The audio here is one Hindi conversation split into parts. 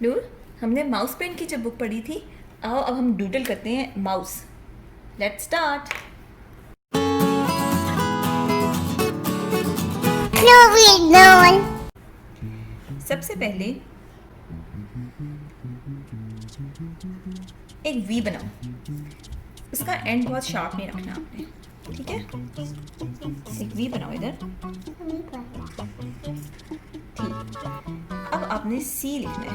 नूर, हमने माउस पेन की जब बुक पढ़ी थी, आओ अब हम डूडल करते हैं माउस। Let's start. सबसे पहले एक वी बनाओ। उसका एंड बहुत शार्प नहीं रखना आपने, ठीक है? एक वी बनाओ इधर। ठीक। अब आपने सी लिखना है।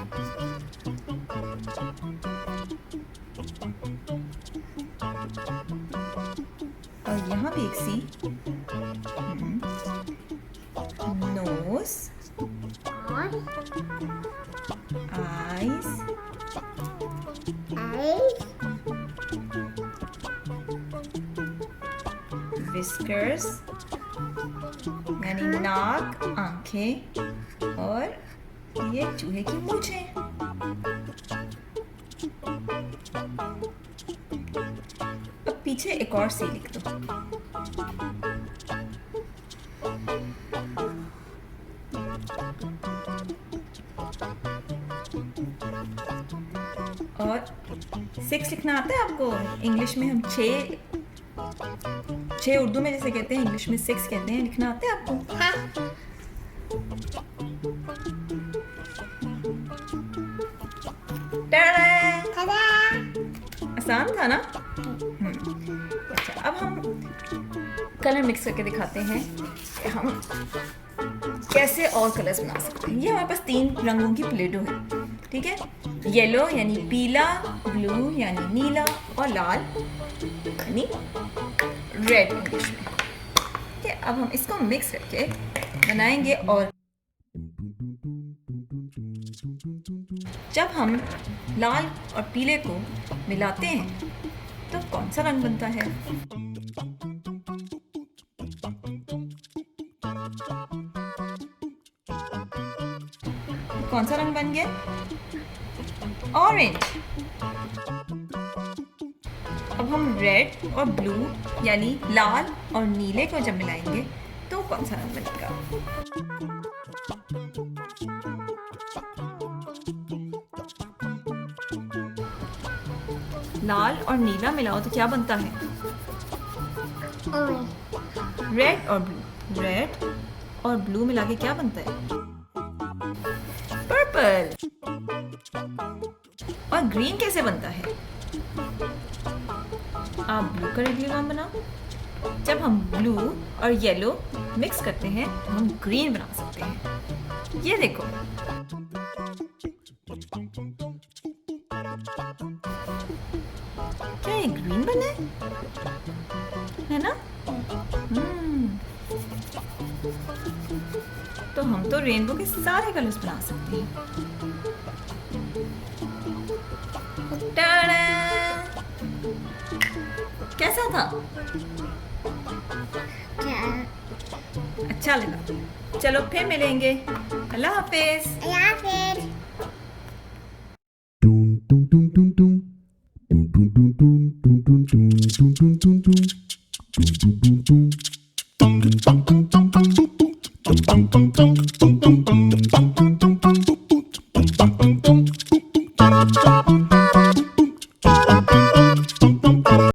और यहाँ भी एक सी। नोज, आईज, विस्कर्स यानी नाक, आंखें और ये चूहे की मूंछें। अब पीछे एक और सी लिख दो। और 6 लिखना आता है आपको? इंग्लिश में हम 6 उर्दू में जैसे कहते हैं, इंग्लिश में 6 कहते हैं। लिखना आता है आपको? हाँ। टाडा! आसान था ना? अच्छा, अब हम कलर मिक्स करके दिखाते हैं कि हम कैसे और कलर्स बना सकते हैं। ये हमारे पास 3 रंगों की प्लेटो है, ठीक है? येलो यानी पीला, ब्लू यानी नीला और लाल यानी रेड इंग्लिश में। ठीक है, अब हम इसको मिक्स करके बनाएंगे। और जब हम लाल और पीले को मिलाते हैं तो कौन सा रंग बनता है? कौन सा रंग बन गया? ऑरेंज। अब हम रेड और ब्लू यानी लाल और नीले को जब मिलाएंगे तो कौन सा रंग बनेगा? लाल और नीला मिलाओ तो क्या बनता है? रेड और ब्लू। रेड और ब्लू मिला के क्या बनता है? पर्पल। और ग्रीन कैसे बनता है? आप ब्लू का रेडियोग्राम बनाओ। जब हम ब्लू और येलो मिक्स करते हैं तो हम ग्रीन बना सकते हैं। ये देखो, क्या ये ग्रीन बना है ना? तो हम तो रेनबो के सारे कलर्स बना सकते हैं। टाडा! कैसा था? अच्छा लगा। चलो फिर मिलेंगे। अल्लाह हाफिज। Dum dum dum dum dum dum dum dum dum dum dum dum dum